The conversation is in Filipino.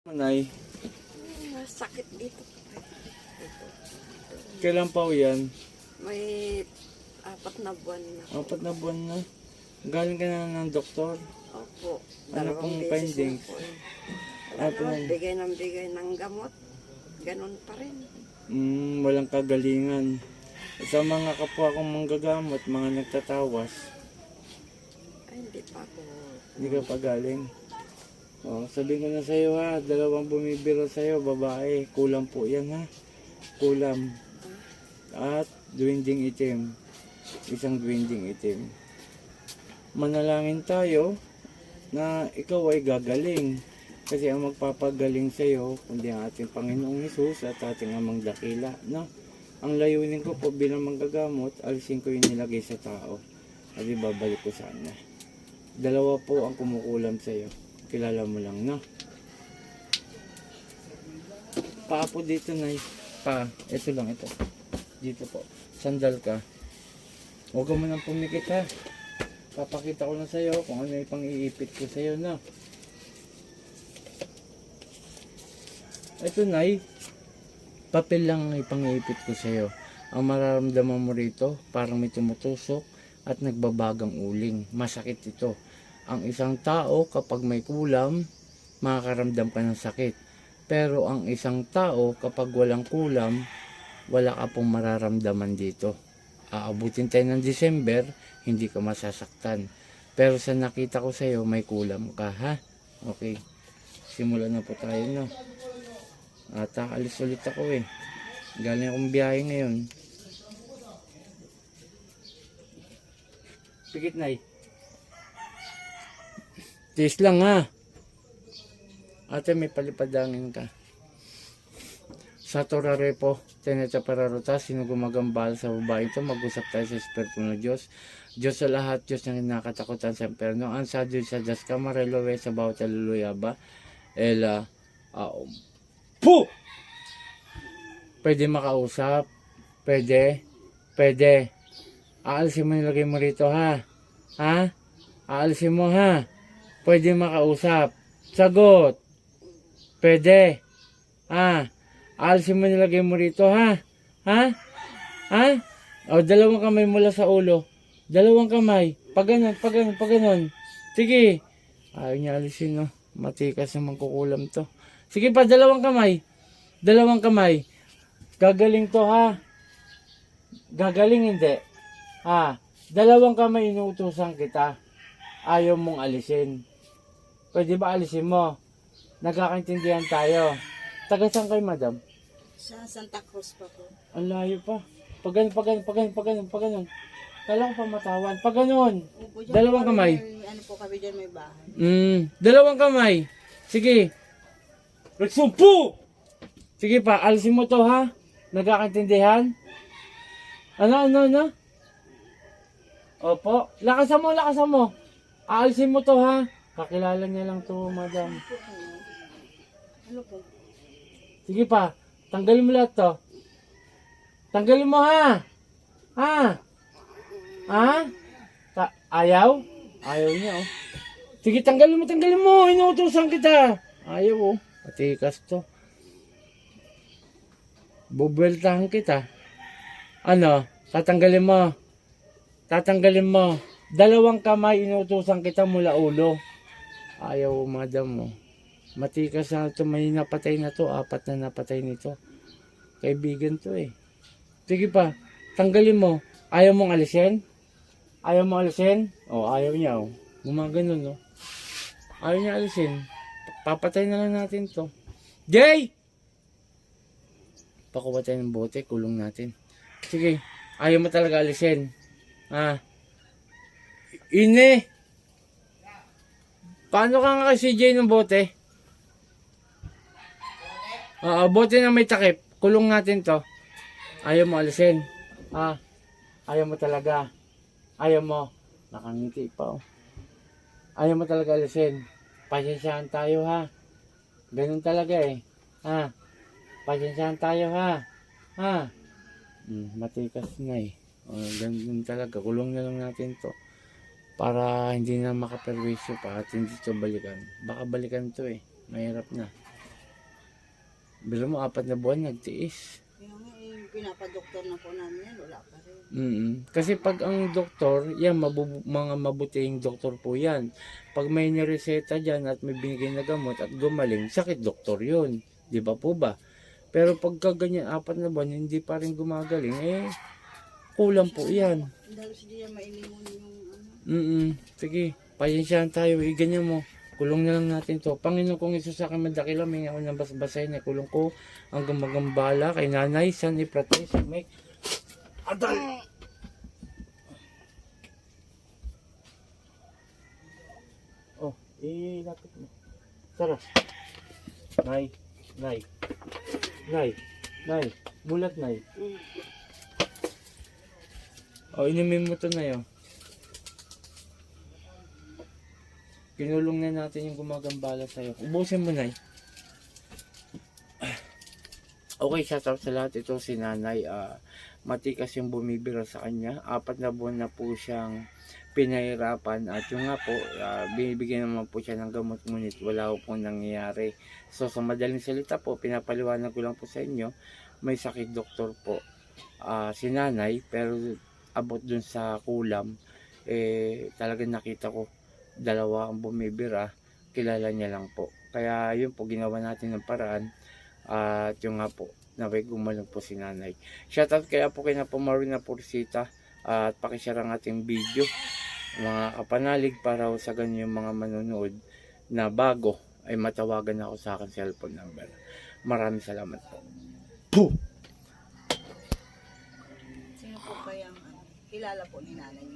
Nay, Sakit dito. kailan pa ho yan? May 4 na buwan na. 4 na buwan na. Galing ka na ng doktor. Opo. Ano pong Dalawang beses findings? na po eh. Ano Wala po naman, yan? bigay ng gamot. Ganon pa rin. Walang kagalingan. Sa mga kapwa kong manggagamot, mga nagtatawas, Ay, hindi pa ako. hindi ka pa galing. Sabihin ko na sa'yo ha, 2 bumibiro sa'yo, babae. Kulam po yan ha. Kulam. At duwinding itim. Isang duwinding itim. Manalangin tayo na ikaw ay gagaling. Kasi ang magpapagaling sa'yo, kundi ang ating Panginoong Hesus at ating Amang Dakila. No? Ang layunin ko po bilang manggagamot, alisin ko yung nilagay sa tao. At ibabalik ko sana. 2 po ang kumukulam sa'yo. Kilala mo lang, no? Paa po dito, Nay. Paa. Ito lang, ito. Dito po. Sandal ka. Huwag mo nang pumikit, ha? Papakita ko na sa'yo kung ano yung pang-iipit ko sa'yo, no? Ito, Nay. Papel lang ang ipang-iipit ko sa'yo. Ang mararamdaman mo rito, parang may tumutusok at nagbabagang uling. Masakit ito. Ang isang tao kapag may kulam, makakaramdam ka ng sakit. Pero ang isang tao kapag walang kulam, wala ka pong mararamdaman dito. Aabutin tayo ng December, hindi ka masasaktan. Pero sa nakita ko sa'yo, may kulam ka, ha? Okay. Simulan na po tayo, no? At aalis ulit ako eh. Galing akong biyahe ngayon. Pikit, Nay. Tiis lang ha. Ate, may palipadangin ka. Sa Torare po, teneta para ruta, sino gumagambal sa babae ito, mag-usap tayo sa Espiritu ng Diyos. Diyos sa lahat, Diyos na nakatakutan sa imperno. Ang sa Diyos sa Diyos ka, marelowe sa bawat aluluya ba? Ela, po! Pwede makausap. Pwede. Aalisin mo nilagay mo rito ha. Ha? Aalisin mo ha. Pwede makausap. Sagot. Pwede. Alisin mo nilagay mo rito, ha? Ha? O, 2 kamay mula sa ulo. 2 kamay. Pag ganon. Sige. Ayaw niya alisin, no? Matikas naman kukulam to. Sige pa, 2 kamay. 2 kamay. Gagaling to, ha? Gagaling hindi. 2 kamay inuutusan kita. Ayaw mong alisin. Pwede ba alisin mo? Nagkakaintindihan tayo. Taga saan kayo, madam? Sa Santa Cruz pa po. Ang layo pa. Pag ganon. Kala ko pa matawan. Pag ganon. 2 kamay. Ano po kami dyan, may bahay. 2 kamay. Sige. Nagsumpo! Sige pa, alisin mo to, ha? Nagkakaintindihan? Ano? Opo. Lakasan mo. Aalisin mo to, ha? Kakilala niya lang to, madam. Ano po? Sige pa, tanggalin mo lahat to. Tanggalin mo, ha? Ayaw? Ayaw niya, oh. Sige, tanggalin mo. Inuutosan kita. Ayaw, oh. Patikas to. Bubweltahan kita. Ano? Tatanggalin mo. 2 kamay, inuutosan kita mula ulo. Ayaw, madam mo. Matikas na ito, may napatay na to, 4 na napatay nito. Kaibigan to eh. Sige pa, tanggalin mo. Ayaw mong alisin? Ayaw niya oh. Gumaganon no. Ayaw niya alisin. Papatay na lang natin to. Jay! Pakuha tayo ng bote, kulong natin. Sige, ayaw mo talaga alisin. Ine! Paano ka nga kay CJ ng bote? Bote na may takip. Kulong natin to. Ayaw mo alisin. Ayaw mo talaga. Ayaw mo. Nakangiti pa oh. Ayaw mo talaga alisin. Pasensyahan tayo ha. Ganun talaga eh. Pasensyahan tayo ha. Matikas na eh. Ganun talaga. Kulong na lang natin to. Para hindi na makaperwisyo pa at hindi ito balikan. Baka balikan to eh. Mahirap na. Bilo mo, 4 na buwan nagtiis. Kaya nga eh, pinapadoktor na po namin yan, wala pa rin. Kasi pag ang doktor, yan, mga mabutihing doktor po yan. Pag may nireseta dyan at may binigay na gamot at gumaling, sakit doktor yun. Di ba po ba? Pero pagka ganyan, 4 na buwan, hindi pa rin gumagaling, eh, kulang po yan. Dahil si Dia mainimon yung ano. Sige, pasensyahan tayo, ganyan mo. Kulong na lang natin to. Panginoon kong Isus sa akin madakila, may ako nang basbasahin na kulong ko ang gumagambala kay nanay, san ipratay, si Mike. Adal! Oh, lapit mo. Tara. Nay, nay. Nay, nay. Bulat, nay. Oh, inumin mo to na yun. Kinulong na natin yung gumagambala sa'yo. Ubusin mo, nay. Okay, shoutout sa lahat. Ito si nanay. Matikas yung bumibira sa kanya. 4 na buwan na po siyang pinahirapan. At yung nga po, binibigyan naman po siya ng gamot. Ngunit wala po nangyayari. So, sa madaling salita po, pinapaliwanag ko lang po sa inyo. May sakit doktor po. Si nanay, pero abot dun sa kulam, talagang nakita ko 2 ang bumibira, kilala niya lang po. Kaya yun po, ginawa natin ng paraan. At yung nga po, naway gumaling po si nanay. Shoutout kaya po kay na po Marina Pursita. At pakishare ang ating video, mga kapanalig, para sa ganyan yung mga manonood na bago ay matawagan ako sa akin cellphone number. Maraming salamat po. Sino po kayang kilala po ni nanay